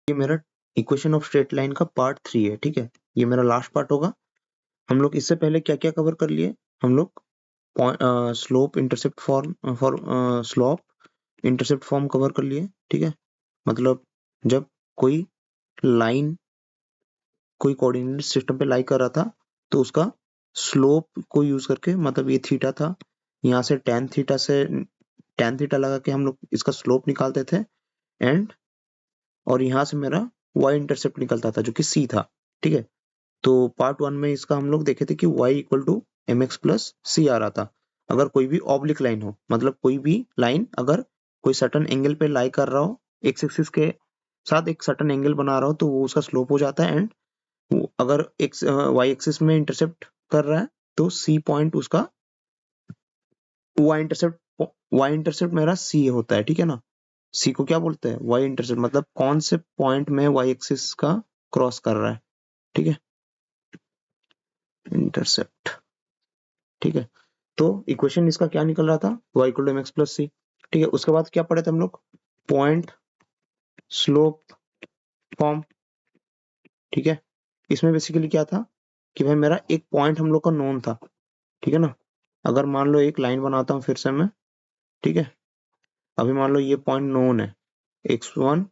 ये मेरा equation of straight line का पार्ट 3 है, ठीक है। ये मेरा लास्ट पार्ट होगा। हम लोग इससे पहले क्या क्या कवर कर लिए, हम लोग स्लोप इंटरसेप्ट फॉर्म कवर कर लिए, ठीक है। मतलब जब कोई लाइन कोई कोऑर्डिनेट सिस्टम पे लाई कर रहा था तो उसका स्लोप को यूज करके, मतलब ये थीटा था, यहाँ से टेन थीटा लगा के हम लोग इसका स्लोप निकालते थे, एंड और यहाँ से मेरा y इंटरसेप्ट निकलता था जो कि c था, ठीक है। तो पार्ट 1 में इसका हम लोग देखे थे कि y equal to m x plus c आ रहा था। अगर कोई भी ऑब्लिक लाइन हो, मतलब कोई भी लाइन अगर कोई सर्टन एंगल पे लाई कर रहा हो, एक्स एक्सिस के साथ एक सर्टन एंगल बना रहा हो, तो वो उसका स्लोप हो जाता है। एंड अगर एक्स वाई एक्सिस में इंटरसेप्ट कर रहा है तो सी पॉइंट उसका वाई इंटरसेप्ट मेरा सी होता है, ठीक है ना। सी को क्या बोलते हैं, वाई इंटरसेप्ट, मतलब कौन से पॉइंट में वाई एक्सिस का क्रॉस कर रहा है, ठीक है, इंटरसेप्ट, ठीक है। तो इक्वेशन इसका क्या निकल रहा था, y equal to m x plus c, ठीक है। उसके बाद क्या पढ़े थे हम लोग, पॉइंट स्लोप फॉर्म, ठीक है। इसमें बेसिकली क्या था कि भाई मेरा एक पॉइंट हम लोग का नोन था, ठीक है ना। अगर मान लो एक लाइन बनाता हूँ फिर से मैं, ठीक है। अभी मान लो ये पॉइंट नोन है x1,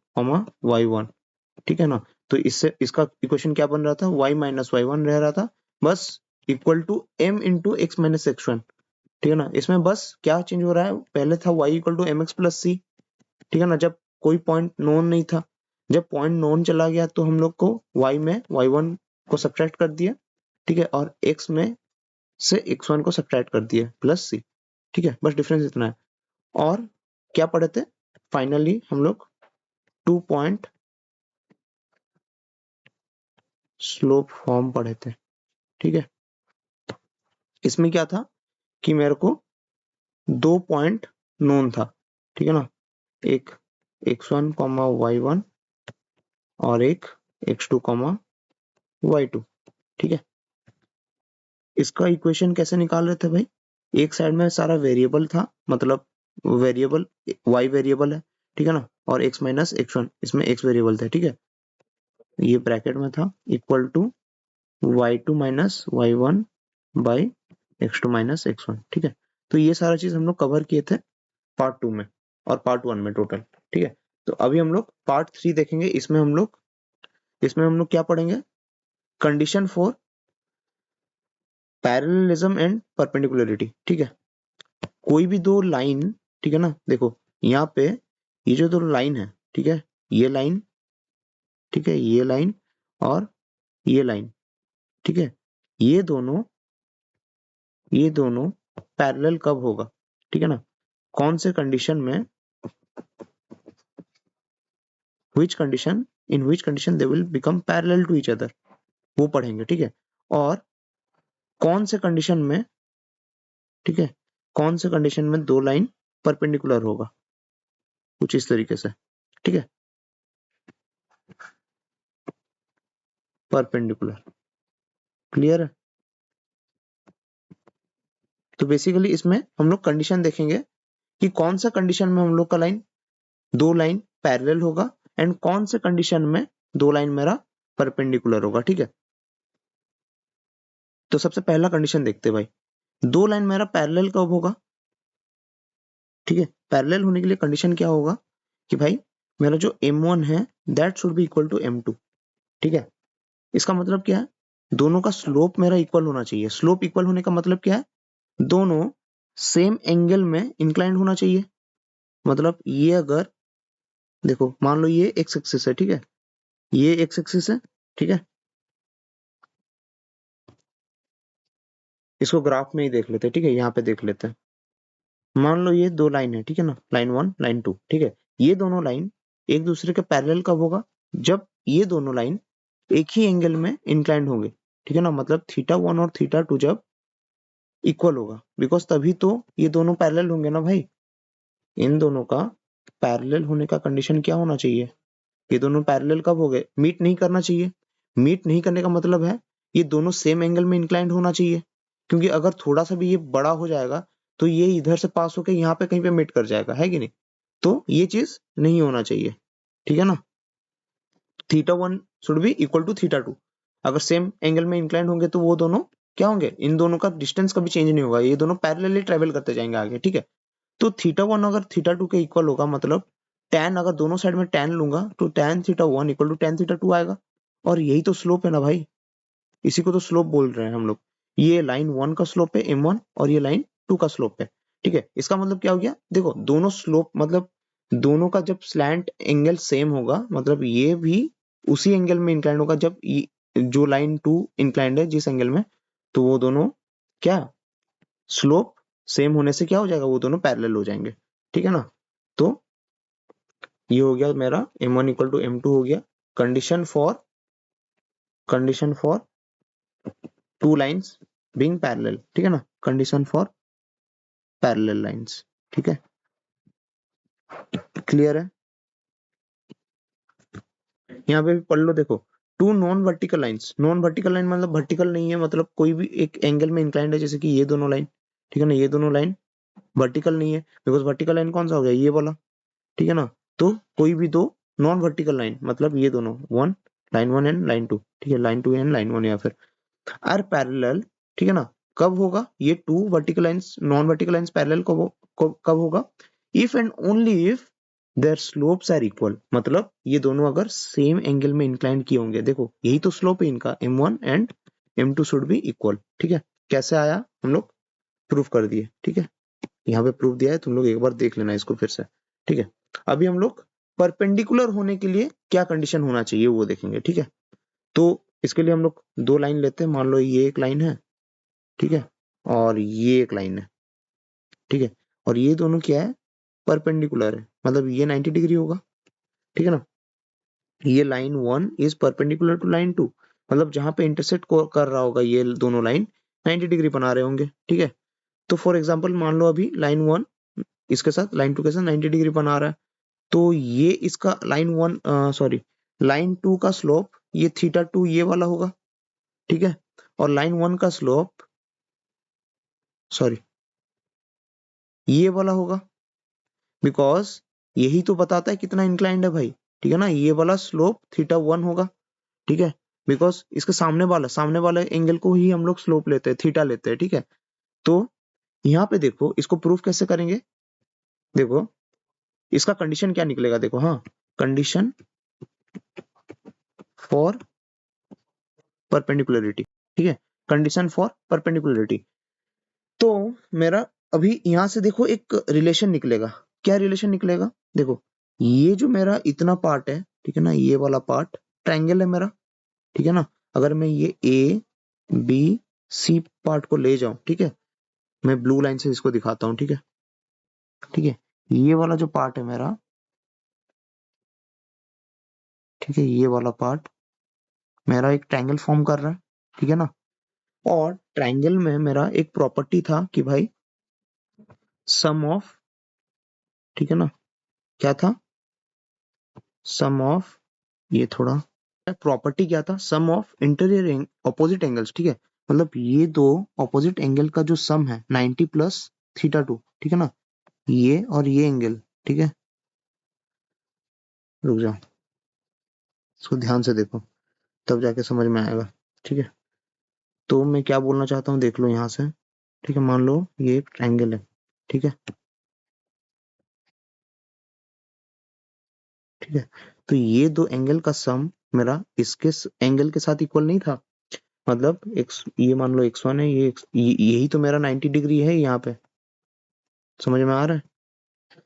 y1, ठीक है ना। तो इससे इसका इक्वेशन क्या बन रहा था, y माइनस y1 रह रहा था, बस equal to m into x minus x1, ठीक है ना। इसमें बस क्या चेंज हो रहा है, पहले था y equal to m x plus c, ठीक है ना, जब कोई पॉइंट नोन नहीं था। जब पॉइंट नोन चला गया तो हम लोग को y में y1 को सब्ट्रैक्ट कर दिया, ठीक है, और x में से x1 को सब्ट्रैक्ट कर दिया प्लस सी, ठीक है। बस डिफरेंस इतना है। और क्या पढ़े थे फाइनली हम लोग, 2 पॉइंट स्लोप फॉर्म पढ़े थे, ठीक है। इसमें क्या था कि मेरे को 2 पॉइंट नोन था, ठीक है ना, एक x1 y1 और एक x2 y2, ठीक है। इसका इक्वेशन कैसे निकाल रहे थे भाई, एक साइड में सारा वेरिएबल था, मतलब वेरिएबल y वेरिएबल है, ठीक है ना, और x माइनस x1 इसमें x वेरिएबल थे, ठीक है। ये ब्रैकेट में था equal to y2 minus y1 by x2 minus x1, ठीक है। तो ये सारा चीज हम लोग कवर किए थे पार्ट 2 में और पार्ट 1 में टोटल, ठीक है। तो अभी हम लोग पार्ट 3 देखेंगे। इसमें हम लोग क्या पढ़ेंगे, condition for parallelism and perpendicularity, ठीक है। कोई भी दो लाइन, ठीक है ना, देखो यहाँ पे ये जो दो लाइन है, ठीक है, ये लाइन, ठीक है, ये लाइन और ये लाइन, ठीक है, ये दोनों पैरेलल कब होगा, ठीक है ना, कौन से कंडीशन में, in which condition they will become parallel to each other, वो पढ़ेंगे, ठीक है। और कौन से कंडीशन में, ठीक है, कौन से कंडीशन में दो लाइन परपेंडिकुलर होगा, कुछ इस तरीके से, ठीक है, परपेंडिकुलर, क्लियर है। तो बेसिकली इसमें हम लोग कंडीशन देखेंगे कि कौन सा कंडीशन में हम लोग का दो लाइन पैरेलल होगा, एंड कौन से कंडीशन में दो लाइन मेरा परपेंडिकुलर होगा, ठीक है। तो सबसे पहला कंडीशन देखते हैं भाई, दो लाइन मेरा पैरेलल कब होगा, ठीक है। पैरेलल होने के लिए कंडीशन क्या होगा कि भाई मेरा जो m1 है that should be equal to m2, ठीक है। इसका मतलब क्या है, दोनों का स्लोप मेरा इक्वल होना चाहिए। स्लोप इक्वल होने का मतलब क्या है, दोनों सेम एंगल में इंक्लाइंड होना चाहिए। मतलब ये अगर देखो मान लो ये एक्स एक्सिस है, ठीक है, ये एक्स एक्सिस है, ठीक है। इसको ग्राफ में ही देख लेते हैं, ठीक है, यहाँ पे देख लेते हैं। मान लो ये दो लाइन है, ठीक है ना, लाइन 1 लाइन 2, ठीक है। ये दोनों लाइन एक दूसरे के पैरेलल कब होगा, जब ये दोनों लाइन एक ही एंगल में इंक्लाइंड होंगे, ठीक है ना, मतलब θ1 और θ2 जब इक्वल होगा, बिकॉज तभी तो ये दोनों पैरेलल होंगे ना भाई। इन दोनों का पैरेलल होने का कंडीशन क्या होना चाहिए, ये दोनों पैरेलल कब हो गए, मीट नहीं करना चाहिए। मीट नहीं करने का मतलब है ये दोनों सेम एंगल में इंक्लाइंड होना चाहिए, क्योंकि अगर थोड़ा सा भी ये बड़ा हो जाएगा तो ये इधर से पास होकर यहाँ पे कहीं पे मीट कर जाएगा, है कि नहीं। तो ये चीज नहीं होना चाहिए, ठीक है ना। θ1 शुड बी इक्वल टू θ2। अगर सेम एंगल में इंक्लाइंड होंगे तो वो दोनों क्या होंगे, इन दोनों का डिस्टेंस कभी चेंज नहीं होगा, ये दोनों पैरेलली ट्रेवल करते जाएंगे आगे, ठीक है। तो θ1 अगर θ2 के इक्वल होगा, मतलब tan, अगर दोनों साइड में tan लूंगा तो tan θ1 इक्वल टू tan θ2 आएगा। और यही तो स्लोप है ना भाई, इसी को तो स्लोप बोल रहे हैं हम लोग। ये लाइन 1 का स्लोप है m1 और ये लाइन 2 का स्लोप है, ठीक है। इसका मतलब क्या हो गया, देखो दोनों स्लोप मतलब दोनों का जब स्लैंट एंगल सेम होगा, मतलब ये भी उसी एंगल में इंक्लाइंड होगा जब जो लाइन 2 इंक्लाइंड है जिस एंगल में, तो वो दोनों क्या स्लोप सेम होने से क्या हो जाएगा, वो दोनों पैरेलल हो जाएंगे, ठीक है ना। तो ये हो गया मेरा m1 इक्वल टू m2 हो गया, condition for two lines being parallel, ठीक है ना, कंडीशन फॉर पैरेलल लाइन्स, ठीक है। क्लियर है। यहाँ पे भी पढ़ लो, देखो two non vertical lines, non vertical line मतलब वर्टिकल नहीं है, मतलब कोई भी एक एंगल में इंक्लाइंड है, जैसे कि ये दोनों लाइन, ठीक है ना, ये दोनों लाइन वर्टिकल नहीं है, बिकॉज वर्टिकल लाइन कौन सा हो गया, ये वाला, ठीक है ना। तो कोई भी दो नॉन वर्टिकल लाइन, मतलब ये दोनों line one and line two, ठीक है, line two and line one, या फिर आर पैरेलल, ठीक है ना। कब होगा ये two vertical lines non vertical lines parallel कब होगा, if and only if their slopes are equal, मतलब ये दोनों अगर सेम एंगल में इंक्लाइंड किए होंगे, देखो यही तो स्लोप है इनका, m1 and m2 should be equal, ठीक है। कैसे आया, हम लोग प्रूफ कर दिए, ठीक है। यहाँ पे प्रूफ दिया है, तुम लोग एक बार देख लेना इसको फिर से, ठीक है। अभी हम लोग परपेंडिकुलर होने के लिए क्या कंडीशन होना चाहिए वो देखेंगे, ठीक है। तो इसके लिए हम लोग दो लाइन लेते हैं, मान लो ये एक लाइन है, ठीक है, और ये एक लाइन है, ठीक है, और ये दोनों क्या है, परपेंडिकुलर है, मतलब ये 90 डिग्री होगा, ठीक है ना। ये line 1 is perpendicular to line 2, मतलब जहां पे इंटरसेक्ट कर रहा होगा ये दोनों लाइन 90 डिग्री बना रहे होंगे, ठीक है। तो फॉर एग्जाम्पल मान लो अभी लाइन 1 इसके साथ लाइन 2 के साथ 90 डिग्री बना रहा है, तो ये इसका लाइन 2 का स्लोप ये θ2 ये वाला होगा, ठीक है, और लाइन 1 का स्लोप सॉरी ये वाला होगा, बिकॉज यही तो बताता है कितना इंक्लाइंड है भाई, ठीक है ना। ये वाला स्लोप θ1 होगा, ठीक है, बिकॉज इसके सामने वाले एंगल को ही हम लोग स्लोप लेते हैं, थीटा लेते हैं, ठीक है। तो यहाँ पे देखो इसको प्रूफ कैसे करेंगे, देखो इसका कंडीशन क्या निकलेगा, देखो हाँ, कंडीशन फॉर परपेंडिकुलरिटी, ठीक है, कंडीशन फॉर परपेंडिकुलरिटी। तो मेरा अभी यहाँ से देखो एक रिलेशन निकलेगा, क्या रिलेशन निकलेगा, देखो ये जो मेरा इतना पार्ट है, ठीक है ना, ये वाला पार्ट ट्रायंगल है मेरा, ठीक है ना। अगर मैं ये ए बी सी पार्ट को ले जाऊं, ठीक है, मैं ब्लू लाइन से इसको दिखाता हूं, ठीक है, ठीक है, ये वाला जो पार्ट है मेरा, ठीक है, ये वाला पार्ट मेरा एक ट्रायंगल फॉर्म कर रहा है, ठीक है ना। और ट्रायंगल में मेरा एक प्रॉपर्टी था कि भाई सम ऑफ, ठीक है ना, क्या था, सम ऑफ, ये थोड़ा प्रॉपर्टी क्या था, सम ऑफ इंटीरियर ऑपोजिट एंगल्स, ठीक है, मतलब ये दो ऑपोजिट एंगल का जो सम है 90 प्लस θ2, ठीक है ना, ये और ये एंगल, ठीक है, रुक जाओ इसको ध्यान से देखो तब जाके समझ में आएगा, ठीक है। तो मैं क्या बोलना चाहता हूँ देख लो यहाँ से, ठीक है, मान लो ये एक ट्रायंगल है, ठीक है, ठीक है, तो ये दो एंगल का सम मेरा इसके एंगल के साथ इक्वल नहीं था, मतलब ये मान लो x1 है, यही तो मेरा 90 डिग्री है यहाँ पे, समझ में आ रहा है।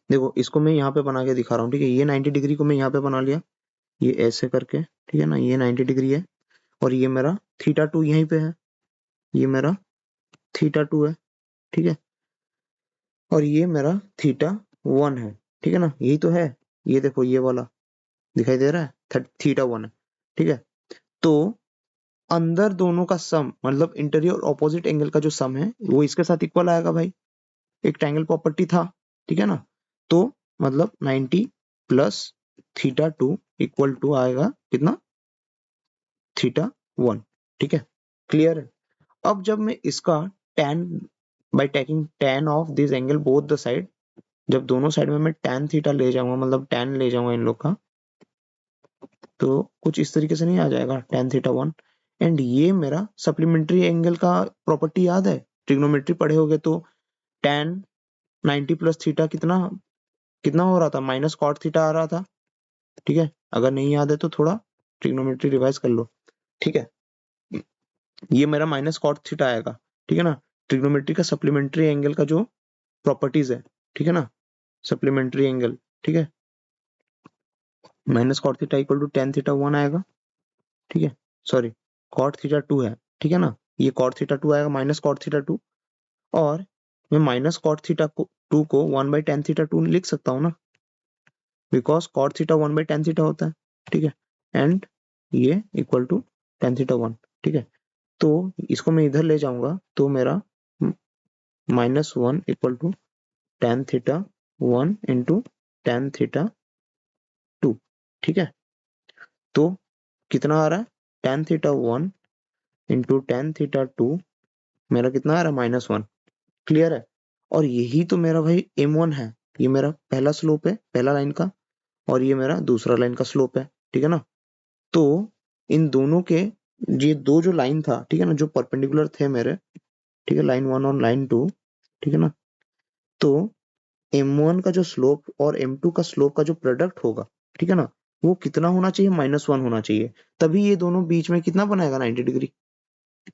देखो इसको मैं यहाँ पे बना के दिखा रहा हूँ, ठीक है, ये 90 डिग्री को मैं यहाँ पे बना लिया, ये ऐसे करके, ठीक है ना, ये 90 डिग्री है, और ये मेरा θ2 यहीं पे है, ये मेरा θ2 है, ठीक है, और ये मेरा θ1 है, ठीक है ना, यही तो है, ये देखो ये वाला दिखाई दे रहा है, θ1 है, ठीक है। तो अंदर दोनों का सम, मतलब इंटीरियर और ऑपोजिट एंगल का जो सम है वो इसके साथ इक्वल आएगा भाई, एक ट्रायंगल प्रॉपर्टी था, ठीक है ना। तो मतलब 90 प्लस θ2 इक्वल टू आएगा कितना, θ1, ठीक है, क्लियर है। अब जब मैं इसका tan by taking tan of this angle both the side, जब दोनों साइड में मैं tan थीटा ले जाऊंगा, मतलब tan ले जाऊंगा इन लोग का, तो कुछ इस तरीके से नहीं आ जाएगा tan थीटा 1। एंड ये मेरा सप्लीमेंट्री एंगल का प्रॉपर्टी याद है, ट्रिग्नोमेट्री पढ़े होगे तो tan 90 प्लस थीटा कितना कितना हो रहा था, माइनस कॉट थीटा आ रहा था। ठीक है, अगर नहीं याद है तो थोड़ा ट्रिग्नोमेट्री रिवाइज कर लो। ठीक है, ये मेरा माइनस कॉट थीटा आएगा। ठीक है ना, ट्रिग्नोमेट्री का सप्लीमेंट्री एंगल का जो प्रॉपर्टीज है, ठीक है ना, सप्लीमेंट्री एंगल, ठीक है, minus cot theta equal to tan theta 1 आएगा। ठीक है, सॉरी कॉट थीटा 2 है। ठीक है ना, ये कॉट थीटा 2 आएगा माइनस कॉट थीटा 2, और मैं माइनस कॉट थीटा 2 को 1 बाई tan थीटा 2 लिख सकता हूँ ना, because cot theta 1 by tan theta होता है। ठीक है, एंड ये इक्वल टू tan थीटा 1। ठीक है, तो इसको मैं इधर ले जाऊंगा तो मेरा -1 equal to tan theta 1 into tan theta 2। ठीक है, तो कितना आ रहा है, tan theta 1 into tan theta 2 मेरा कितना आ रहा है, -1। क्लियर है, और यही तो मेरा भाई m1 है, ये मेरा पहला स्लोप है, पहला लाइन का, और ये मेरा दूसरा लाइन का स्लोप है। ठीक है ना, तो इन दोनों के ये दो जो लाइन था, ठीक है ना, जो परपेंडिकुलर थे मेरे, ठीक है, लाइन 1 और लाइन 2, ठीक है ना, तो m1 का जो स्लोप और m2 का स्लोप का जो प्रोडक्ट होगा, ठीक है ना, वो कितना होना चाहिए, -1 होना चाहिए, तभी ये दोनों बीच में कितना बनाएगा, 90 डिग्री।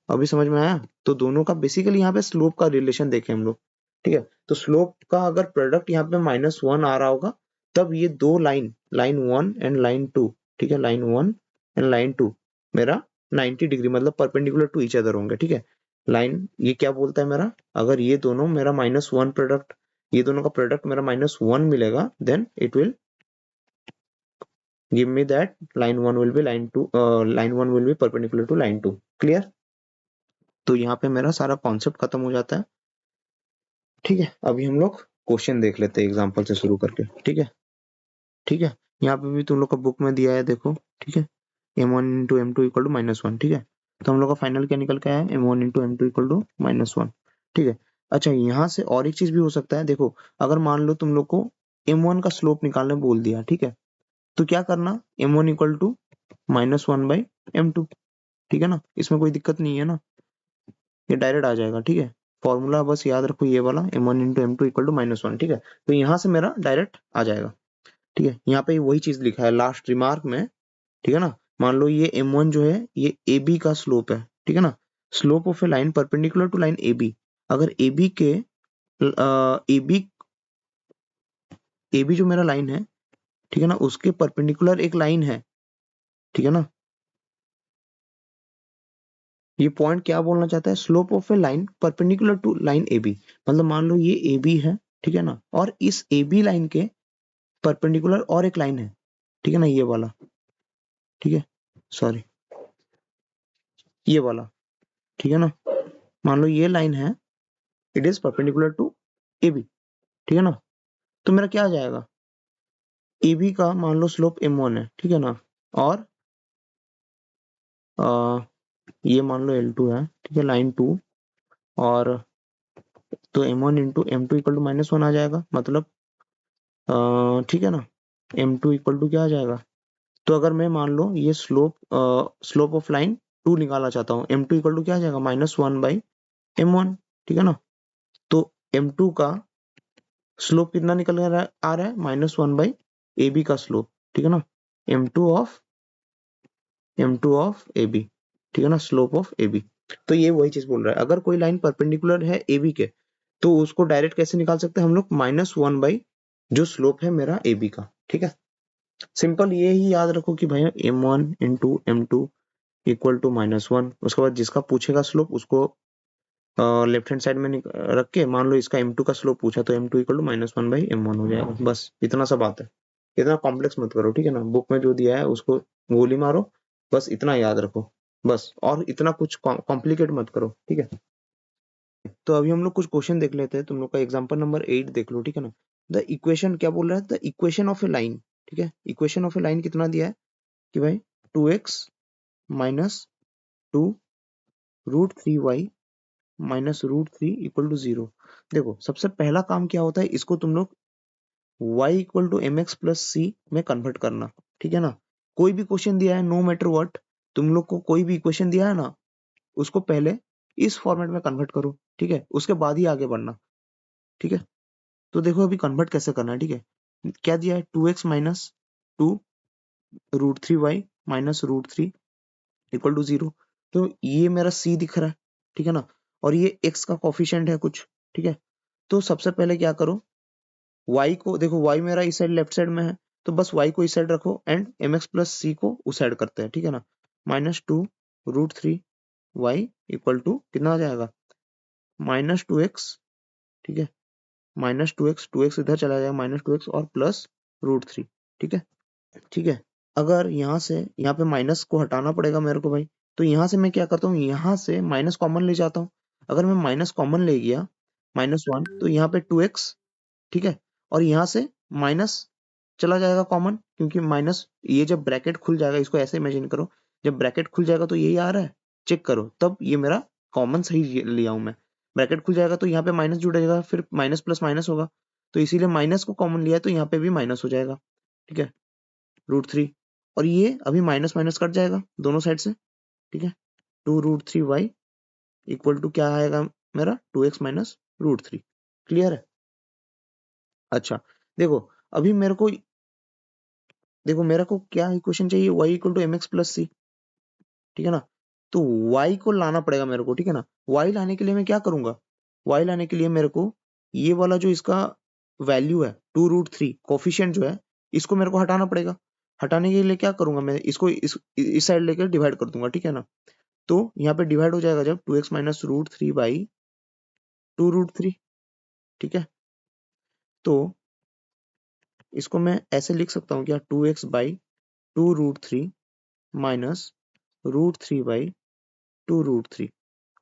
अभी समझ में आया, तो दोनों का बेसिकली यहाँ पे स्लोप का रिलेशन देखें हम लोग। ठीक है, तो स्लोप का अगर प्रोडक्ट यहाँ पे -1 आ रहा होगा, तब ये दो लाइन, लाइन 1 एंड लाइन 2, ठीक है, लाइन 1 एंड लाइन 2 मेरा 90 डिग्री मतलब परपेंडिकुलर टू ईच अदर होंगे। ठीक है, लाइन ये क्या बोलता है मेरा, अगर ये दोनों मेरा -1 प्रोडक्ट, ये दोनों का प्रोडक्ट मेरा -1 मिलेगा, then it will give me that line 1 will be line 1 will be perpendicular to line 2। Clear, तो यहाँ पे मेरा सारा कॉन्सेप्ट खत्म हो जाता है। ठीक है, अभी हम लोग क्वेश्चन देख लेते हैं एग्जांपल से शुरू करके। ठीक है, ठीक है, यहाँ पे भी तुम लोग का बुक में दिया है, देखो। ठीक है, m1 into M two equal to -1। ठीक है, तो हम लोग का फाइनल क्या निकल के आया, m1 into M two equal to -1। ठीक है, अच्छा यहाँ से और एक चीज भी हो सकता है, देखो अगर मान लो तुम लोग को m1 का स्लोप निकालने बोल दिया, ठीक है, तो क्या करना, m1 equal to -1 by m2। ठीक है ना, इसमें कोई दिक्कत नहीं है ना, ये डायरेक्ट आ जाएगा। ठीक है, फॉर्मूला बस याद रखो ये वाला, m1 into M two equal to -1। ठीक है, तो यहाँ से मेरा डायरेक्ट आ जाएगा। ठीक है, यहाँ पे वही चीज लिखा है लास्ट रिमार्क में। ठीक है ना, मान लो ये m1 जो है ये ab का स्लोप है। ठीक है ना, slope of a line perpendicular to line ab, अगर ab के ab जो मेरा लाइन है, ठीक है ना, उसके परपेंडिकुलर एक लाइन है। ठीक है ना, ये पॉइंट क्या बोलना चाहता है, slope of a line perpendicular to line A B, मतलब मान लो ये ए बी है, ठीक है ना, और इस ए बी लाइन के परपेंडिकुलर और एक लाइन है, ठीक है ना, ये वाला, ठीक है, सॉरी ये वाला, ठीक है ना, मान लो ये लाइन है, it is perpendicular to A B. ठीक है ना, तो मेरा क्या आ जाएगा, ए बी का मान लो स्लोप m1 है, ठीक है ना, और ये मान लो L2 है, ठीक है, लाइन 2, और तो m1 into M two equal to -1 आ जाएगा, मतलब ठीक है ना, m2 इक्वल टू क्या आ जाएगा, तो अगर मैं मान लो ये स्लोप ऑफ लाइन 2 निकालना चाहता हूँ, m2 इक्वल टू क्या आ जाएगा, -1 बाई m1। ठीक है ना, तो m2 का स्लोप कितना निकल कर आ रहा है, -1 बाई ए बी का स्लोप। ठीक है ना, m2 ऑफ ए बी, ठीक है ना, स्लोप ऑफ ए बी। तो ये वही चीज बोल रहा है, अगर कोई लाइन परपेंडिकुलर है ए बी के, तो उसको डायरेक्ट कैसे निकाल सकते हैं हम लोग, -1 बाई जो स्लोप है मेरा ए बी का। ठीक है, सिंपल ये ही याद रखो कि भाई m1 into M two equal to -1, उसके बाद जिसका पूछेगा स्लोप उसको लेफ्ट हैंड साइड में रख के, मान लो इसका m2 का स्लोप पूछा, तो m2 equal to -1 by m1 हो जाएगा। बस इतना सा बात है, इतना कॉम्प्लेक्स मत करो। ठीक है ना, बुक में जो दिया है उसको गोली मारो, बस इतना याद रखो, बस, और इतना कुछ कॉम्प्लिकेट मत करो। ठीक है, तो अभी हम लोग कुछ क्वेश्चन देख लेते हैं, तुम लोग का एग्जाम्पल नंबर 8 देख लो। ठीक है ना, द इक्वेशन क्या बोल रहा है, the equation of a line, ठीक है, इक्वेशन ऑफ ए लाइन कितना दिया है कि भाई 2x minus 2 root 3y minus root 3 equal to 0। देखो सबसे पहला काम क्या होता है, इसको तुम लोग y equal to mx plus c में कन्वर्ट करना। ठीक है ना, कोई भी क्वेश्चन दिया है, नो मैटर व्हाट, तुम लोग को कोई भी इक्वेशन दिया है ना, उसको पहले इस फॉर्मेट में कन्वर्ट करो, ठीक है, उसके बाद ही आगे बढ़ना, ठीक है। तो देखो अभी कन्वर्ट कैसे करना है, ठीक है। क्या दिया है, 2x minus 2√3y minus √3 equal to 0। तो ये मेरा c दिख रहा है, ठीक है ना, और ये x का कोफिशिएंट है कुछ, ठीक है। तो सबसे पहले क्या करो, y को देखो, y मेरा इस साइड लेफ्ट साइड में है, तो बस y को इस साइड रखो एंड mx प्लस c को उस साइड करते हैं, ठीक है ना। -2√3y इक्वल टू कितना आ जाएगा, -2x, ठीक है, -2x, 2x इधर चला जाएगा, -2x और प्लस √3, ठीक है, ठीक है। अगर यहाँ से यहाँ पे माइनस को हटाना पड़ेगा मेरे को भाई, तो यहाँ से मैं क्या करता हूँ, यहाँ से माइनस कॉमन ले जाता हूँ। अगर मैं माइनस कॉमन ले गया -1, तो यहाँ पे 2x, ठीक है, और यहाँ से माइनस चला जाएगा कॉमन, क्योंकि माइनस, ये जब ब्रैकेट खुल जाएगा, इसको ऐसे इमेजिन करो, जब ब्रैकेट खुल जाएगा तो यही आ रहा है, चेक करो, तब ये मेरा कॉमन सही लिया हूं मैं। ब्रैकेट खुल जाएगा तो यहाँ पे माइनस जुड़ेगा, फिर माइनस प्लस माइनस होगा, तो इसीलिए माइनस को कॉमन लिया है, तो यहाँ पे भी माइनस हो जाएगा, ठीक है, √3, और ये अभी माइनस माइनस कट जाएगा दोनों साइड से, ठीक है। 2√3y इक्वल टू क्या आएगा मेरा, 2x माइनस √3। क्लियर है। अच्छा देखो, अभी मेरे को क्या इक्वेशन चाहिए, y equal to mx plus c, ठीक है ना। तो y को लाना पड़ेगा मेरे को, ठीक है ना। y लाने के लिए मैं क्या करूंगा, y लाने के लिए मेरे को ये वाला जो इसका वैल्यू है 2√3 कोफिशिएंट जो है, इसको मेरे को हटाना पड़ेगा। हटाने के लिए क्या करूंगा, मैं इसको इस साइड लेकर डिवाइड कर दूंगा, ठीक है ना। तो यहाँ पे डिवाइड हो जाएगा जब 2x माइनस √3 बाई 2√3, ठीक है। तो इसको मैं ऐसे लिख सकता हूँ क्या, 2x by 2√3 minus √3 by 2√3,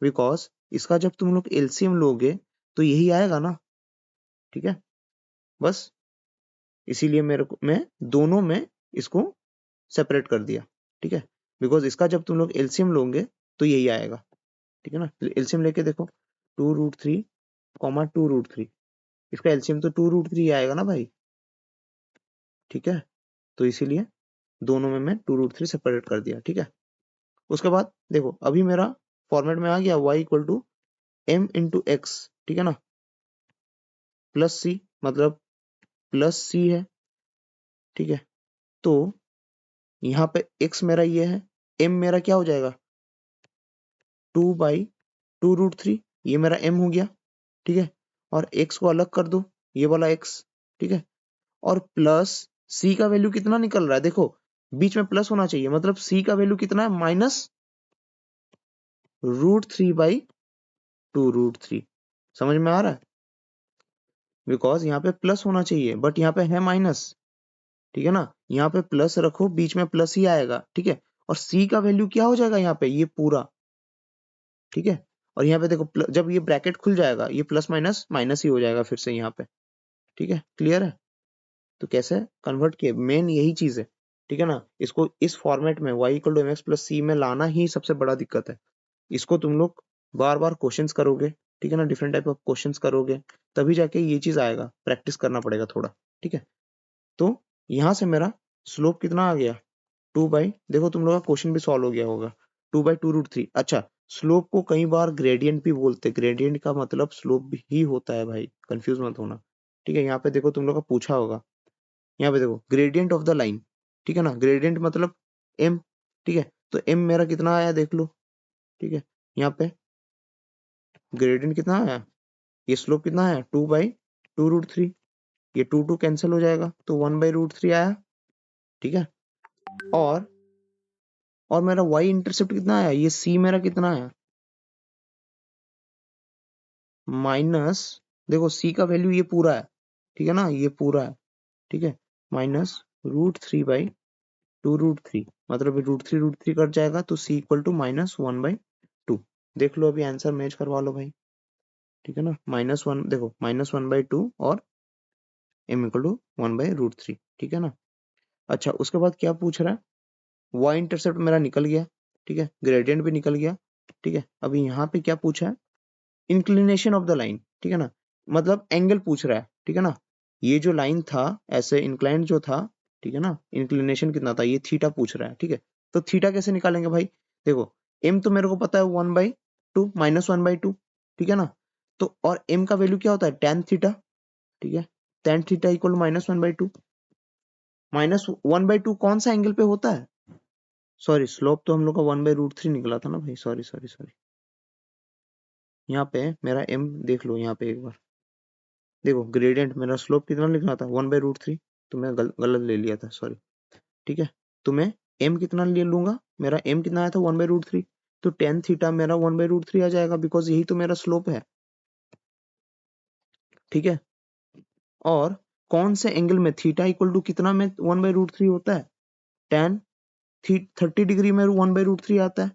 because इसका जब तुम लोग एलसीएम लोगे तो यही आएगा ना, ठीक है। बस इसीलिए मेरे को, मैं दोनों में इसको सेपरेट कर दिया, ठीक है, बिकॉज इसका जब तुम लोग एलसीएम लोगे तो यही आएगा, ठीक है ना। एलसीएम लेके देखो, 2√3 कॉमा 2√3, इसका एलसीएम तो 2√3 आएगा ना भाई, ठीक है। तो इसीलिए दोनों में मैं 2√3 सेपरेट कर दिया, ठीक है। उसके बाद देखो, अभी मेरा फॉर्मेट में आ गया y equal to m into x, ठीक है ना, प्लस सी, मतलब प्लस सी है, ठीक है। तो यहाँ पे x मेरा ये है, m मेरा क्या हो जाएगा, 2/2√3, ये मेरा m हो गया, ठीक है। और x को अलग कर दो, ये वाला x, ठीक है, और प्लस c का वैल्यू कितना निकल रहा है, देखो बीच में प्लस होना चाहिए, मतलब c का वैल्यू कितना है, -√3/2√3। समझ में आ रहा है, बिकॉज यहाँ पे प्लस होना चाहिए, बट यहाँ पे है माइनस, ठीक है ना। यहाँ पे प्लस रखो, बीच में प्लस ही आएगा, ठीक है। और c का वैल्यू क्या हो जाएगा यहाँ पे, ये पूरा, ठीक है। और यहाँ पे देखो, जब ये ब्रैकेट खुल जाएगा, ये प्लस माइनस माइनस ही हो जाएगा फिर से यहाँ पे, ठीक है। क्लियर है। तो कैसे कन्वर्ट किए, मेन यही चीज है, ठीक है ना। इसको इस फॉर्मेट में y equal to mx plus c में लाना ही सबसे बड़ा दिक्कत है। इसको तुम लोग बार बार क्वेश्चंस करोगे, ठीक है ना, डिफरेंट टाइप ऑफ क्वेश्चंस करोगे, तभी जाके ये चीज आएगा, प्रैक्टिस करना पड़ेगा थोड़ा, ठीक है। तो यहाँ से मेरा स्लोप कितना आ गया, 2 बाई, देखो तुम लोग का क्वेश्चन भी सॉल्व हो गया होगा, 2/2√3। अच्छा, स्लोप को कई बार ग्रेडियंट भी बोलते हैं, ग्रेडियंट का मतलब स्लोप ही होता है भाई, कंफ्यूज मत होना, ठीक है। यहाँ पे देखो तुम लोग का पूछा होगा, यहाँ पे देखो ग्रेडियंट ऑफ द लाइन, ठीक है ना, ग्रेडियंट मतलब m, ठीक है। तो m मेरा कितना आया देख लो, ठीक है। यहाँ पे ग्रेडियंट कितना आया, ये स्लोप कितना आया, 2/2√3, ये 2 कैंसिल हो जाएगा, तो 1/√3 आया, ठीक है। और मेरा y इंटरसेप्ट कितना आया, ये c मेरा कितना आया, माइनस, देखो c का वैल्यू ये पूरा है, ठीक है ना, ये पूरा है, ठीक है, -√3/2√3, मतलब √3 कट जाएगा, तो c इक्वल टू -1/2। देख लो अभी आंसर मैच करवा लो भाई, ठीक है ना। -1, देखो -1/2 और m इक्वल टू 1/√3, ठीक है ना। अच्छा, उसके बाद क्या पूछ रहा है, y इंटरसेप्ट मेरा निकल गया, ठीक है, ग्रेडियंट भी निकल गया, ठीक है। अभी यहाँ पे क्या पूछा है, इंक्लिनेशन ऑफ द लाइन, ठीक है ना, मतलब एंगल पूछ रहा है, ठीक है ना। ये जो लाइन था ऐसे इंक्लाइंड जो था, ठीक है ना, इंक्लिनेशन कितना था, ये थीटा पूछ रहा है, ठीक है। तो थीटा कैसे निकालेंगे भाई, देखो m तो मेरे को पता है 1/2 -1/2, ठीक है ना। तो और m का वैल्यू क्या होता है, tan थीटा, ठीक है। tan थीटा इक्वल -1/2, -1/2 कौन सा एंगल पे होता है, सॉरी स्लोप तो हम लोग का 1/√3 निकला था ना भाई, सॉरी सॉरी सॉरी। यहाँ पे मेरा m देख लो, यहाँ पे एक बार देखो, ग्रेडियंट मेरा स्लोप कितना लिखना था 1/√3, तो मैं गलत ले लिया था, सॉरी, ठीक है। तो मैं m कितना ले लूंगा, मेरा m कितना आया था 1/√3, तो tan थीटा मेरा 1/√3 आ जाएगा, बिकॉज यही तो मेरा स्लोप है, ठीक है। और कौन से एंगल में थीटा इक्वल टू कितना में 1/√3 होता है, tan 30 डिग्री में 1/√3 आता है,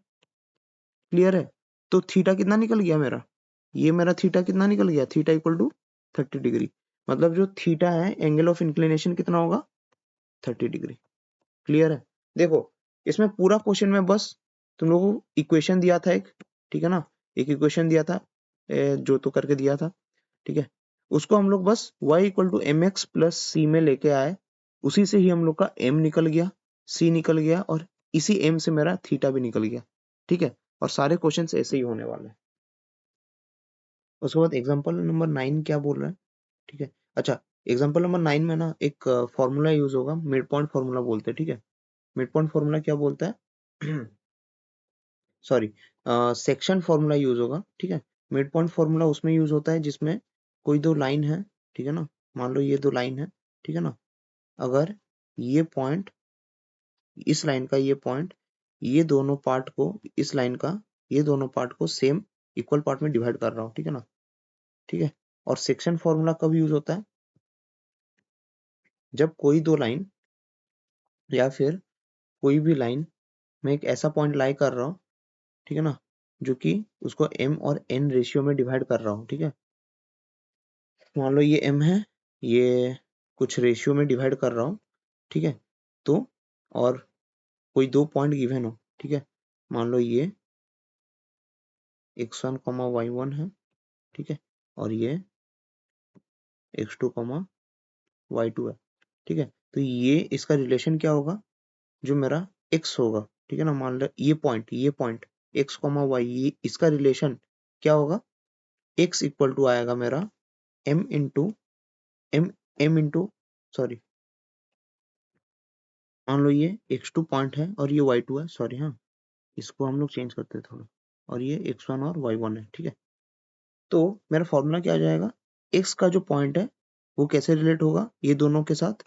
क्लियर है। तो थीटा कितना निकल गया मेरा, ये मेरा थीटा कितना निकल गया, थीटा इक्वल टू 30 डिग्री, मतलब जो थीटा है एंगल ऑफ इंक्लिनेशन कितना होगा 30 डिग्री, क्लियर है। देखो इसमें पूरा क्वेश्चन में बस तुम लोगों को इक्वेशन दिया था एक, ठीक है ना, एक इक्वेशन दिया था जो तो करके दिया था, ठीक है। उसको हम लोग बस y equal to m x plus c में लेके आए, उसी से ही हम लोग का m निकल गया, c निकल गया, और इसी m से मेरा थीटा भी निकल गया, ठीक है। और सारे क्वेश्चन ऐसे ही होने वाले हैं। उसके बाद एग्जाम्पल नंबर 9 क्या बोल रहा है, ठीक है। अच्छा, एग्जाम्पल नंबर 9 में ना एक फॉर्मूला यूज होगा, मिड पॉइंट फॉर्मूला बोलते हैं, ठीक है। मिड पॉइंट फॉर्मूला क्या बोलता है सॉरी, सेक्शन फॉर्मूला यूज होगा, ठीक है। मिड पॉइंट फॉर्मूला उसमें यूज होता है जिसमें कोई दो लाइन है, ठीक है ना, मान लो ये दो लाइन है, ठीक है ना। अगर ये पॉइंट, इस लाइन का ये पॉइंट, ये दोनों पार्ट को, इस लाइन का ये दोनों पार्ट को सेम इक्वल पार्ट में डिवाइड कर रहा हूँ, ठीक है ना, ठीक है। और सेक्शन फॉर्मूला कब यूज होता है, जब कोई दो लाइन या फिर कोई भी लाइन में एक ऐसा पॉइंट लाई कर रहा हूँ, ठीक है ना, जो कि उसको m और n रेशियो में डिवाइड कर रहा हूँ, ठीक है। मान लो ये m है, ये कुछ रेशियो में डिवाइड कर रहा हूँ, ठीक है। तो और कोई दो पॉइंट गिवन हो, ठीक है, मान लो ये x1, y1 है, ठीक है, और ये x2, y2 है, ठीक है। तो ये इसका रिलेशन क्या होगा, जो मेरा x होगा, ठीक है ना, मान लो ये पॉइंट x, y, ये इसका रिलेशन क्या होगा, x इक्वल टू आएगा मेरा m into m m into sorry, मान लो ये x2 पॉइंट है और ये y2 है, सॉरी, हाँ इसको हम लोग चेंज करते हैं थोड़ा, और ये x1 और y1 है, ठीक है। तो मेरा फॉर्मूला क्या आ जाएगा, x का जो पॉइंट है वो कैसे रिलेट होगा ये दोनों के साथ,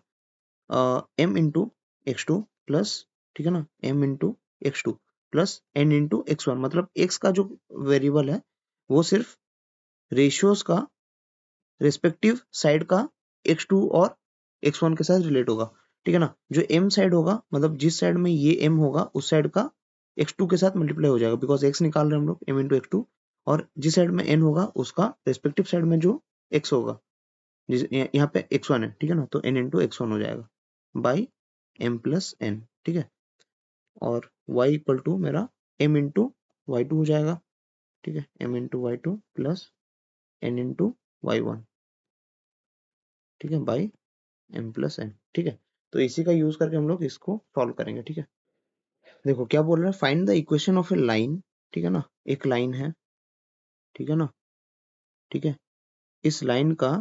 m इंटू x2 प्लस, ठीक है ना, m into x2 plus n into x1, मतलब x का जो वेरिएबल है वो सिर्फ रेशियोज का रेस्पेक्टिव साइड का x2 और x1 के साथ रिलेट होगा, ठीक है ना। जो m साइड होगा, मतलब जिस साइड में ये m होगा उस साइड का x2 के साथ मल्टीप्लाई हो जाएगा, बिकॉज x निकाल रहे हैं हम लोग, m इंटू x2, और जिस साइड में n होगा उसका रेस्पेक्टिव साइड में जो x होगा, यहाँ पे x1 है, ठीक है ना, तो n इंटू x1 हो जाएगा बाई m प्लस n, ठीक है। और y इक्वल टू मेरा m इंटू y2 हो जाएगा, ठीक है, m into y2 plus n into y1, ठीक है, बाई m प्लस n, ठीक है। तो इसी का यूज करके हम लोग इसको सॉल्व करेंगे, ठीक है। देखो क्या बोल रहा है, find the equation of a line, ठीक है ना, एक लाइन है, ठीक है ना, ठीक है। इस लाइन का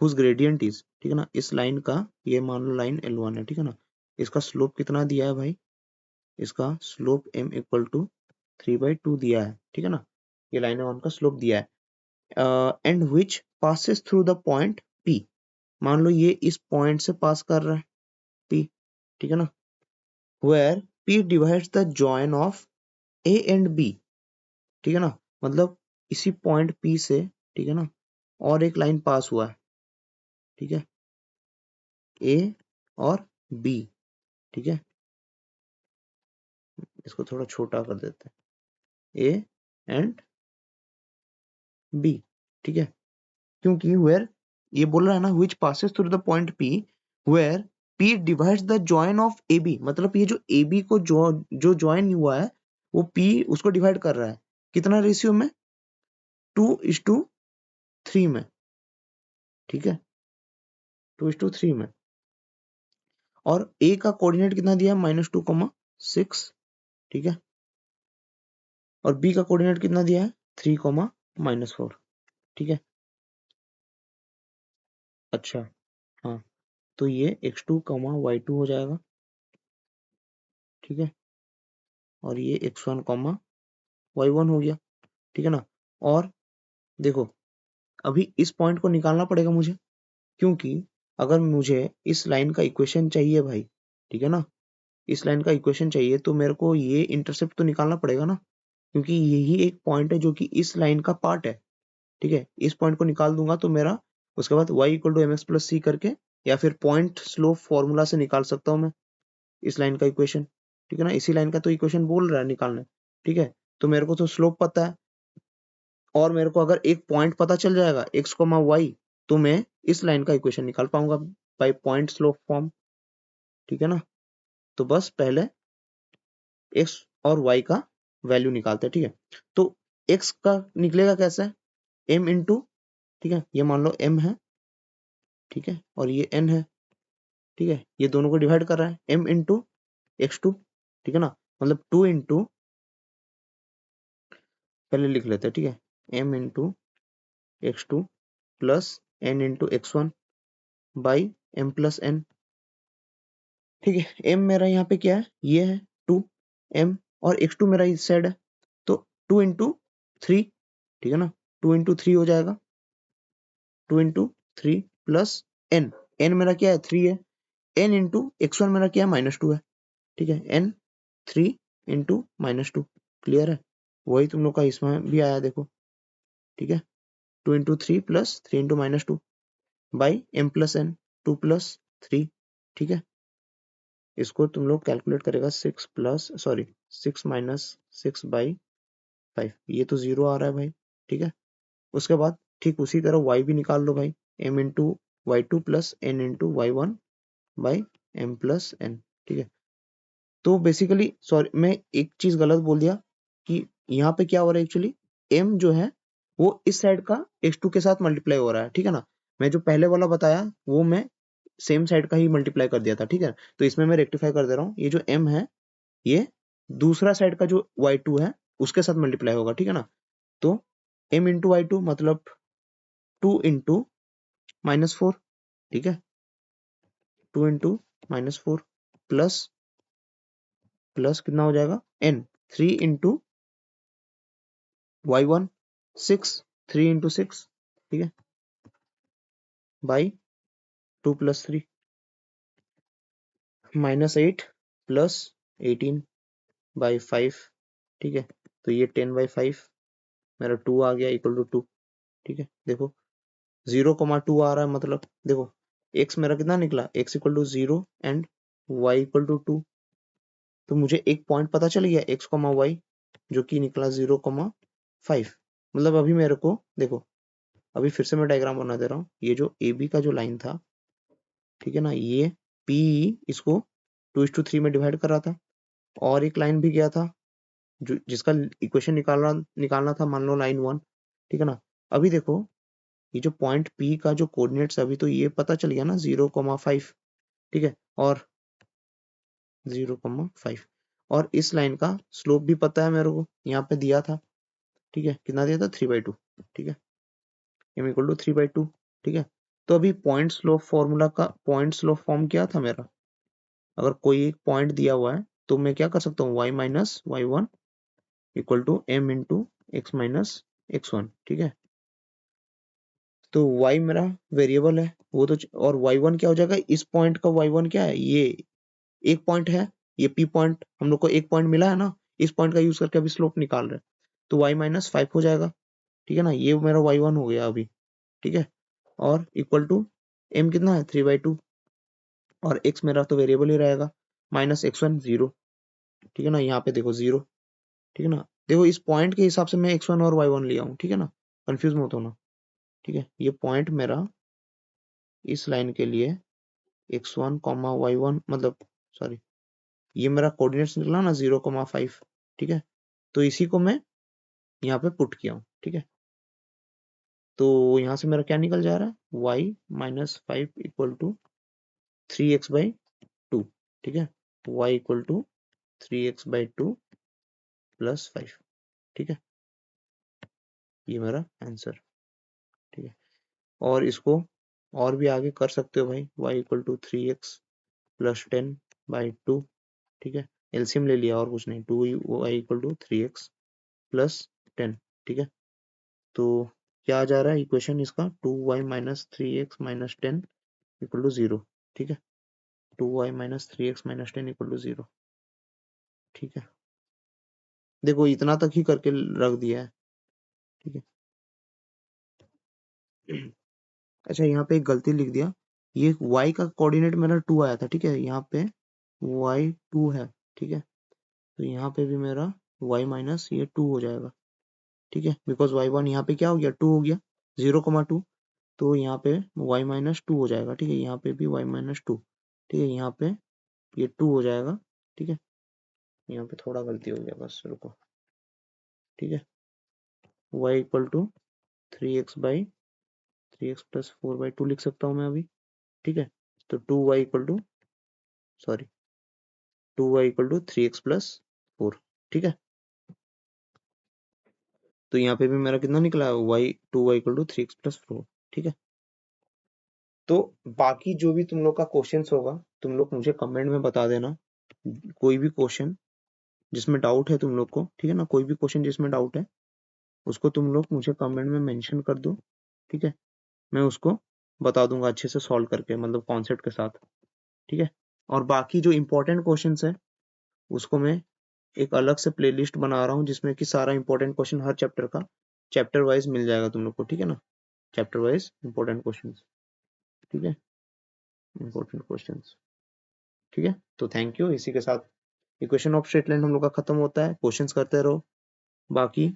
हुज ग्रेडियंट इज, ठीक है ना, इस लाइन का ये मान लो लाइन L1 है, ठीक है ना, इसका स्लोप कितना दिया है भाई, इसका स्लोप m इक्वल टू 3/2 दिया है, ठीक है ना, ये लाइन वन का स्लोप दिया है, and which passes through the point P, मान लो ये इस पॉइंट से पास कर रहा है P, ठीक है ना, where P divides the join of A and B, ठीक है ना, मतलब इसी पॉइंट P से, ठीक है ना, और एक लाइन पास हुआ है, ठीक है, A और B, ठीक है, इसको थोड़ा छोटा कर देते हैं, A एंड B, ठीक है, क्योंकि वेयर ये बोल रहा है ना which passes through the point P where P divides the join of AB, मतलब ये जो AB को जो जॉइन हुआ है वो P उसको डिवाइड कर रहा है, कितना रेशियो में, 2:3 में, ठीक है, 2:3 में। और ए का कोऑर्डिनेट कितना दिया है -2,6, ठीक है, और बी का कोऑर्डिनेट कितना दिया है 3,-4, ठीक है। अच्छा, हाँ, तो ये x2, y2 हो जाएगा, ठीक है, और ये x1, y1 हो गया, ठीक है ना। और देखो अभी इस पॉइंट को निकालना पड़ेगा मुझे, क्योंकि अगर मुझे इस लाइन का इक्वेशन चाहिए भाई, ठीक है ना, इस लाइन का इक्वेशन चाहिए तो मेरे को ये इंटरसेप्ट तो निकालना पड़ेगा ना, क्योंकि यही एक पॉइंट है जो कि इस लाइन का पार्ट है, ठीक है। इस पॉइंट को निकाल दूंगा तो मेरा उसके बाद y equal to m x plus c करके या फिर पॉइंट स्लोप फॉर्मूला से निकाल सकता हूँ मैं इस लाइन का इक्वेशन, ठीक है ना। इसी लाइन का तो इक्वेशन बोल रहा है निकालना, ठीक है। तो मेरे को तो स्लोप पता है, और मेरे को अगर एक पॉइंट पता चल जाएगा x, y, तो मैं इस लाइन का इक्वेशन निकाल पाऊंगा बाय पॉइंट स्लोप फॉर्म, ठीक है ना। तो बस पहले x और y का वैल्यू निकालते हैं, ठीक है। तो x का निकलेगा कैसे, m इंटू, ठीक है, ये मान लो m है, ठीक है, और ये n है, ठीक है, ये दोनों को डिवाइड कर रहा है m इंटू x2, ठीक है ना, मतलब 2 इंटू, पहले लिख लेते हैं, ठीक है, m into x2 plus n into x1 by m plus n, ठीक है। m मेरा यहाँ पे क्या है, ये है 2 m, और x2 मेरा इस साइड है, तो 2 इंटू 3, ठीक है ना, 2 इंटू 3 हो जाएगा, 2 इंटू 3 प्लस n, n मेरा क्या है 3 है, n इंटू x1 मेरा क्या है -2 है, ठीक है, n 3 इंटू -2, क्लियर है, वही तुम लोग का इसमें भी आया देखो, ठीक है, 2 into 3 plus 3 into -2 by m plus n, 2 plus 3, ठीक है। इसको तुम लोग कैलकुलेट करेगा 6 माइनस 6 बाई 5, ये तो 0 आ रहा है भाई, ठीक है। उसके बाद ठीक उसी तरह y भी निकाल लो भाई, m into y2 plus n into y1 by m plus n, ठीक है। तो बेसिकली सॉरी मैं एक चीज गलत बोल दिया कि यहाँ पे क्या हो रहा है एक्चुअली, m जो है वो इस साइड का x2 के साथ मल्टीप्लाई हो रहा है, ठीक है ना। मैं जो पहले वाला बताया वो मैं सेम साइड का ही मल्टीप्लाई कर दिया था, ठीक है। तो इसमें मैं रेक्टिफाई कर दे रहा हूँ, ये जो m है ये दूसरा साइड का जो y2 है उसके साथ मल्टीप्लाई होगा, ठीक है ना। तो m इंटू वाई टू मतलब 2 इंटू -4, ठीक है, 2 इंटू -4 प्लस प्लस कितना हो जाएगा n, 3 इंटू y1 6, 3 इंटू 6, ठीक है, बाई 2 प्लस 3 -8 प्लस 18 बाई 5, ठीक है। तो ये 10/5 मेरा 2 आ गया इक्वल टू 2, ठीक है। देखो 0,2 आ रहा है, मतलब देखो x मेरा कितना निकला, x equal to 0 and y equal to 2, तो मुझे एक पॉइंट पता चल गया x, y जो कि निकला 0,5, मतलब अभी मेरे को देखो, अभी फिर से मैं डायग्राम बना दे रहा हूँ, ये जो ए बी का जो लाइन था, ठीक है ना, ये पी इसको 2:3 में डिवाइड कर रहा था, और एक लाइन भी गया था जो जिसका इक्वेशन निकालना निकालना था, मान लो लाइन 1, ठीक है ना। अभी देखो ये जो पॉइंट पी का जो कोऑर्डिनेट्स अभी तो ये पता चल गया ना 0,5, ठीक है, और 0,5, और इस लाइन का स्लोप भी पता है मेरे को, यहाँ पे दिया था, ठीक है, कितना दिया था 3/2, ठीक है, m इक्वल टू 3/2, ठीक है। तो अभी पॉइंट स्लोप फॉर्मूला का पॉइंट स्लोप फॉर्म क्या था मेरा, अगर कोई एक पॉइंट दिया हुआ है तो मैं क्या कर सकता हूँ y minus y1 equal to m into x minus x1, ठीक है। तो y मेरा वेरिएबल है वो तो, और y1 क्या हो जाएगा, इस पॉइंट का y1 क्या है, ये एक पॉइंट है, ये p पॉइंट हम लोग को एक पॉइंट मिला है ना, इस पॉइंट का यूज करके अभी स्लोप निकाल रहे हैं, तो y माइनस 5 हो जाएगा, ठीक है ना, ये मेरा y1 हो गया अभी, ठीक है, और इक्वल टू m कितना है 3/2, और x मेरा तो वेरिएबल ही रहेगा, माइनस x1 0, ठीक है ना, यहाँ पे देखो 0, ठीक है ना। देखो इस पॉइंट के हिसाब से मैं x1 और y1 लिया हूँ, ठीक है ना, कंफ्यूज मत होना, ठीक है। ये पॉइंट मेरा इस लाइन के लिए x1, y1 मतलब सॉरी, ये मेरा कोऑर्डिनेट्स निकला ना 0,5, ठीक है, तो इसी को मैं यहाँ पे पुट किया हूँ, ठीक है। तो यहाँ से मेरा क्या निकल जा रहा है, y minus 5 equal to 3x/2, ठीक है, y इक्वल टू 3x/2 + 5। ठीक है, ये मेरा आंसर। ठीक है, और इसको और भी आगे कर सकते हो भाई, y इक्वल टू 3x + 10/2। ठीक है, एलसीएम ले लिया और कुछ नहीं, 2y इक्वल टू 3x + 10। ठीक है, तो क्या आ जा रहा है इक्वेशन इसका, 2y - 3x - 10 इक्वल टू 0। ठीक है, 2y - 3x - 10 इक्वल टू 0। ठीक है, देखो इतना तक ही करके रख दिया है। ठीक है, अच्छा यहाँ पे एक गलती लिख दिया, ये y का कोऑर्डिनेट मेरा 2 आया था। ठीक है, यहाँ पे y 2 है। ठीक है, तो यहाँ पे भी मेरा y माइनस ये 2 हो जाएगा। ठीक है, बिकॉज y1 यहाँ पे क्या हो गया, 2 हो गया, 0,2, तो यहाँ पे y - 2 हो जाएगा। ठीक है, यहाँ पे भी y - 2। ठीक है, यहाँ पे ये 2 हो जाएगा। ठीक है, यहाँ पे थोड़ा गलती हो गया, बस रुको। ठीक है, y इक्वल टू 3x + 4/2 लिख सकता हूँ मैं अभी। ठीक है, तो 2y इक्वल टू 3x + 4। ठीक है, तो यहाँ पे भी मेरा कितना निकला, 2y इक्वल टू 3x + 4। ठीक है, तो बाकी जो भी तुम लोग का क्वेश्चंस होगा, तुम लोग मुझे कमेंट में बता देना। कोई भी क्वेश्चन जिसमें डाउट है तुम लोग को, ठीक है ना, कोई भी क्वेश्चन जिसमें डाउट है उसको तुम लोग मुझे कमेंट में मेंशन कर दो। ठीक है, मैं उसको बता दूंगा अच्छे से सॉल्व करके, मतलब कॉन्सेप्ट के साथ। ठीक है, और बाकी जो इंपॉर्टेंट क्वेश्चंस है उसको मैं एक अलग से प्लेलिस्ट बना रहा हूँ, जिसमें कि सारा इंपॉर्टेंट क्वेश्चन हर चैप्टर का चैप्टर वाइज मिल जाएगा तुम लोग को। ठीक है ना, चैप्टर वाइज इंपॉर्टेंट क्वेश्चन। ठीक है, इंपॉर्टेंट क्वेश्चन। ठीक है, तो थैंक यू। इसी के साथ इक्वेशन ऑफ स्ट्रेट लाइन हम लोग का खत्म होता है। क्वेश्चंस करते रहो, बाकी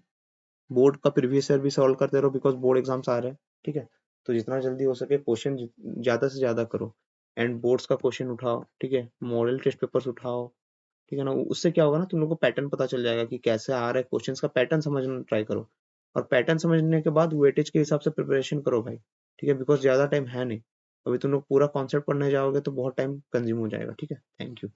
बोर्ड का प्रीवियस ईयर भी सॉल्व करते रहो, बिकॉज बोर्ड एग्जाम्स आ रहे हैं। ठीक है, तो जितना जल्दी हो सके क्वेश्चन ज्यादा से ज्यादा करो, एंड बोर्ड्स का क्वेश्चन उठाओ। ठीक है, मॉडल टेस्ट पेपर्स उठाओ। ठीक है ना, उससे क्या होगा ना, तुम लोग को पैटर्न पता चल जाएगा कि कैसे आ रहा है क्वेश्चंस का पैटर्न समझना ट्राई करो, और पैटर्न समझने के बाद वेटेज के हिसाब से प्रिपरेशन करो भाई। ठीक है, बिकॉज ज्यादा टाइम है नहीं, अभी तुम लोग पूरा कॉन्सेप्ट पढ़ने जाओगे तो बहुत टाइम कंज्यूम हो जाएगा। ठीक है, थैंक यू।